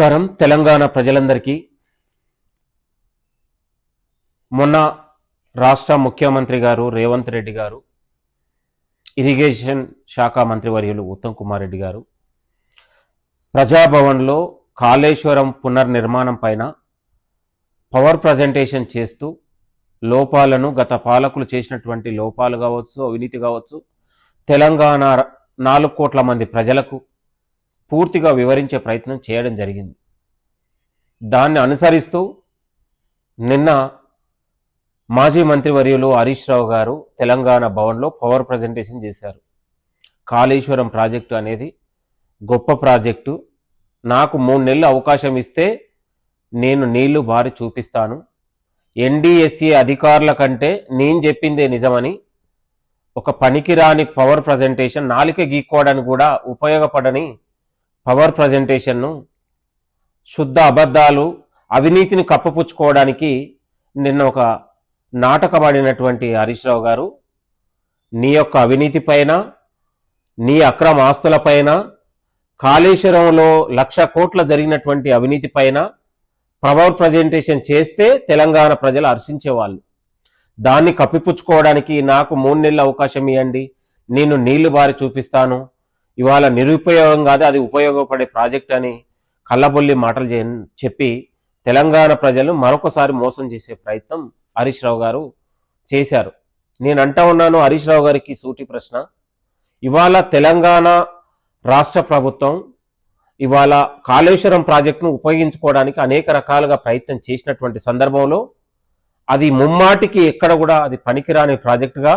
నమస్కారం తెలంగాణ ప్రజలందరికీ మొన్న రాష్ట్ర ముఖ్యమంత్రి గారు రేవంత్ రెడ్డి గారు ఇరిగేషన్ శాఖ మంత్రివర్యులు ఉత్తమ్ కుమార్ రెడ్డి గారు ప్రజాభవన్లో కాళేశ్వరం పునర్నిర్మాణం పైన పవర్ ప్రజెంటేషన్ చేస్తూ లోపాలను గత పాలకులు చేసినటువంటి లోపాలు కావచ్చు అవినీతి కావచ్చు తెలంగాణ 4 కోట్ల మంది ప్రజలకు పూర్తిగా వివరించే ప్రయత్నం చేయడం జరిగింది. దాన్ని అనుసరిస్తూ నిన్న మాజీ మంత్రివర్యులు హరీష్ రావు గారు తెలంగాణ భవన్లో పవర్ ప్రజెంటేషన్ చేశారు. కాళేశ్వరం ప్రాజెక్టు అనేది గొప్ప ప్రాజెక్టు, నాకు 3 నెలలు అవకాశం ఇస్తే నేను నీళ్లు బారి చూపిస్తాను, ఎన్డీఎస్ఏ అధికారుల కంటే నేను చెప్పిందే నిజమని ఒక పనికిరాని పవర్ ప్రజెంటేషన్, నాలిక గీక్కోవడానికి కూడా ఉపయోగపడని పవర్ ప్రజెంటేషన్ను శుద్ధ అబద్ధాలు అవినీతిని కప్పపుచ్చుకోవడానికి నిన్న ఒక నాటకమాడినటువంటి హరీష్ రావు గారు నీ యొక్క అవినీతి పైన, నీ అక్రమ ఆస్తులపైన, కాళేశ్వరంలో 1,00,000 కోట్ల జరిగినటువంటి అవినీతి పైన పవర్ ప్రజెంటేషన్ చేస్తే తెలంగాణ ప్రజలు హర్షించేవాళ్ళు. దాన్ని కప్పిపుచ్చుకోవడానికి నాకు 3 నెలల అవకాశం ఇవ్వండి, నేను నీళ్లు బారి చూపిస్తాను, ఇవాళ నిరుపయోగం కాదు అది ఉపయోగపడే ప్రాజెక్ట్ అని కళ్ళబొల్లి మాటలు చెప్పి తెలంగాణ ప్రజలు మరొకసారి మోసం చేసే ప్రయత్నం హరీష్ రావు గారు చేశారు. నేను అంటా ఉన్నాను హరీష్ రావు గారికి సూటి ప్రశ్న, ఇవాళ తెలంగాణ రాష్ట్ర ప్రభుత్వం ఇవాళ కాళేశ్వరం ప్రాజెక్టును ఉపయోగించుకోవడానికి అనేక రకాలుగా ప్రయత్నం చేసినటువంటి సందర్భంలో అది ముమ్మాటికి ఎక్కడ కూడా అది పనికిరాని ప్రాజెక్టుగా,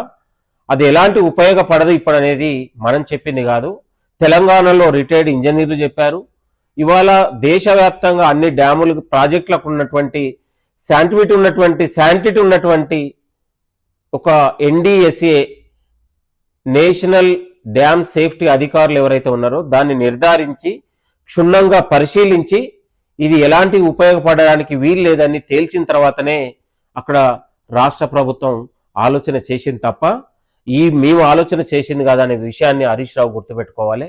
అది ఎలాంటి ఉపయోగపడదు ఇప్పుడు అనేది మనం చెప్పింది కాదు, తెలంగాణలో రిటైర్డ్ ఇంజనీర్లు చెప్పారు. ఇవాళ దేశవ్యాప్తంగా అన్ని డ్యాములు ప్రాజెక్టులకు ఉన్నటువంటి శాంటిటీ ఉన్నటువంటి ఒక ఎన్డీఎస్ఏ నేషనల్ డ్యామ్ సేఫ్టీ అధికారులు ఎవరైతే ఉన్నారో దాన్ని నిర్ధారించి క్షుణ్ణంగా పరిశీలించి ఇది ఎలాంటి ఉపయోగపడడానికి వీలు లేదని తేల్చిన తర్వాతనే అక్కడ రాష్ట్ర ప్రభుత్వం ఆలోచన చేసింది తప్ప మేము ఆలోచన చేసింది కాదనే విషయాన్ని హరీష్ రావు గుర్తుపెట్టుకోవాలి.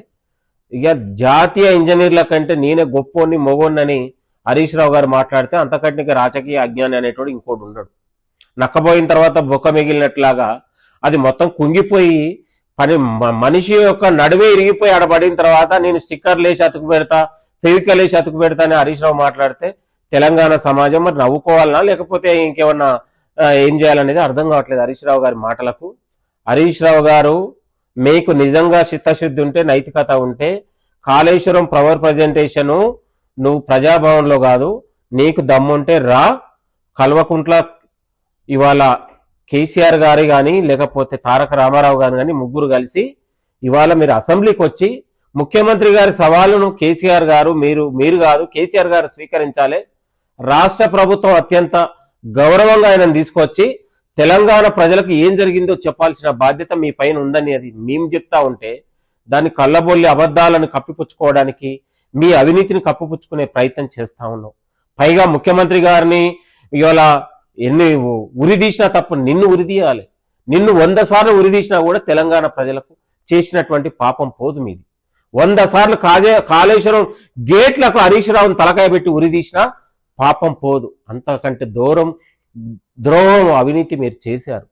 ఇక జాతీయ ఇంజనీర్ల కంటే నేనే గొప్పోని మొగోన్నని హరీష్ రావు గారు మాట్లాడితే అంతకంటే రాజకీయ అజ్ఞాని అనేటోడు ఇంకోటి ఉండడు. నక్కబోయిన తర్వాత బొక్క మిగిలినట్లాగా అది మొత్తం కుంగిపోయి మనిషి యొక్క నడువే ఇరిగిపోయి ఆడబడిన తర్వాత నేను స్టిక్కర్లు వేసి అతుకు పెడతా, ఫెవికల్ వేసి అతుకు పెడతా అని హరీష్ రావు మాట్లాడితే తెలంగాణ సమాజం మరి నవ్వుకోవాలనా లేకపోతే ఇంకేమన్నా ఏం చేయాలనేది అర్థం కావట్లేదు హరీష్ రావు గారి మాటలకు. హరీష్ రావు గారు మీకు నిజంగా చిత్తశుద్ధి ఉంటే, నైతికత ఉంటే కాళేశ్వరం పవర్ ప్రజెంటేషను నువ్వు ప్రజాభవన్లో కాదు, నీకు దమ్ముంటే రా కల్వకుంట్ల ఇవాళ కేసీఆర్ గారు కానీ లేకపోతే తారక రామారావు గారు కానీ ముగ్గురు కలిసి ఇవాళ మీరు అసెంబ్లీకి వచ్చి ముఖ్యమంత్రి గారి సవాలును కేసీఆర్ గారు మీరు కాదు కేసీఆర్ గారు స్వీకరించాలి. రాష్ట్ర ప్రభుత్వం అత్యంత గౌరవంగా ఆయనను తీసుకొచ్చి తెలంగాణ ప్రజలకు ఏం జరిగిందో చెప్పాల్సిన బాధ్యత మీ పైన ఉందని అది మేము చెప్తా ఉంటే దాన్ని కళ్ళబొల్లి అబద్ధాలను కప్పిపుచ్చుకోవడానికి మీ అవినీతిని కప్పిపుచ్చుకునే ప్రయత్నం చేస్తా ఉన్నాం. పైగా ముఖ్యమంత్రి గారిని ఇవాళ ఎన్ని ఉరిదీసినా తప్పు, నిన్ను ఉరిదీయాలి, నిన్ను 100 సార్లు ఉరిదీసినా కూడా తెలంగాణ ప్రజలకు చేసినటువంటి పాపం పోదు మీది. 100 సార్లు కాళేశ్వరం గేట్లకు హరీష్ రావును తలకాయ పెట్టి ఉరిదీసినా పాపం పోదు. అంతకంటే ద్రోహం అవినీతి మీరు చేశారు.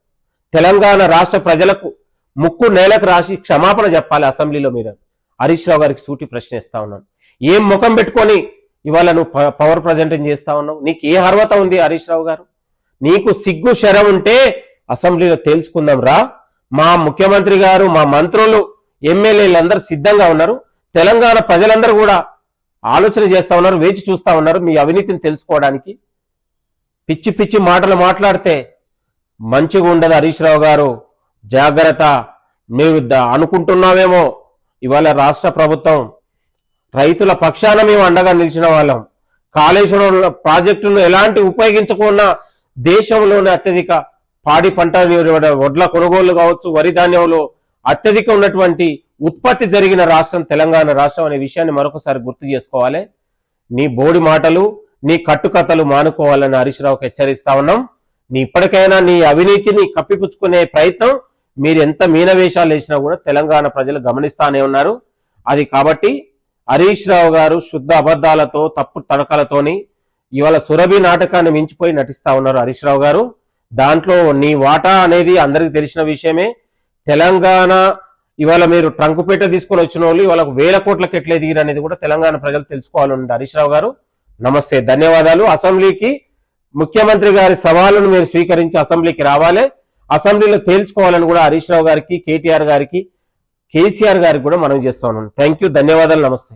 తెలంగాణ రాష్ట్ర ప్రజలకు ముక్కు నేలకు రాసి క్షమాపణ చెప్పాలి అసెంబ్లీలో. మీరు హరీష్ రావు గారికి సూటి ప్రశ్న ఇస్తా ఉన్నాను, ఏం ముఖం పెట్టుకొని ఇవాళ నువ్వు పవర్ ప్రజెంటేషన్ చేస్తా ఉన్నావు? నీకు ఏ అర్హత ఉంది హరీష్ రావు గారు? నీకు సిగ్గు శరం ఉంటే అసెంబ్లీలో తేల్చుకుందాం రా. మా ముఖ్యమంత్రి గారు, మా మంత్రులు, ఎమ్మెల్యేలు అందరూ సిద్ధంగా ఉన్నారు. తెలంగాణ ప్రజలందరూ కూడా ఆలోచన చేస్తా ఉన్నారు, వేచి చూస్తా ఉన్నారు మీ అవినీతిని తెలుసుకోవడానికి. పిచ్చి పిచ్చి మాటలు మాట్లాడితే మంచిగా ఉండదు హరీష్ రావు గారు, జాగ్రత్త. మీరు అనుకుంటున్నావేమో ఇవాళ రాష్ట్ర ప్రభుత్వం రైతుల పక్షాన మేము అండగా నిలిచిన వాళ్ళం, కాళేశ్వరం ప్రాజెక్టును ఎలాంటి ఉపయోగించకుండా దేశంలోనే అత్యధిక పాడి పంట వడ్ల కొనుగోలు కావచ్చు, వరి ధాన్యంలో అత్యధిక ఉన్నటువంటి ఉత్పత్తి జరిగిన రాష్ట్రం తెలంగాణ రాష్ట్రం అనే విషయాన్ని మరొకసారి గుర్తు చేసుకోవాలి. నీ బోడి మాటలు, నీ కట్టుకథలు మానుకోవాలని హరీష్ రావుకి హెచ్చరిస్తా ఉన్నాం. ఇప్పటికైనా నీ అవినీతిని కప్పిపుచ్చుకునే ప్రయత్నం మీరు ఎంత మీనవేషాలు వేసినా కూడా తెలంగాణ ప్రజలు గమనిస్తానే ఉన్నారు. అది కాబట్టి హరీష్ రావు గారు శుద్ధ అబద్ధాలతో తప్పు తడకలతోని ఇవాళ సురభి నాటకాన్ని మించిపోయి నటిస్తా ఉన్నారు హరీష్ రావు గారు. దాంట్లో నీ వాటా అనేది అందరికి తెలిసిన విషయమే. తెలంగాణ ఇవాళ మీరు ట్రంకుపేట తీసుకొని వచ్చిన వాళ్ళు ఇవాళ 1000 కోట్లకి ఎట్లా ఎదిగిరు అనేది కూడా తెలంగాణ ప్రజలు తెలుసుకోవాలని హరీష్ రావు గారు. నమస్తే, ధన్యవాదాలు. అసెంబ్లీకి ముఖ్యమంత్రి గారి సవాలును మీరు స్వీకరించి అసెంబ్లీకి రావాలి, అసెంబ్లీలో తేల్చుకోవాలని కూడా హరీష్ రావు గారికి, కేటీఆర్ గారికి, కేసీఆర్ గారికి కూడా మనం చేస్తా ఉన్నాం. థ్యాంక్ యూ, ధన్యవాదాలు, నమస్తే.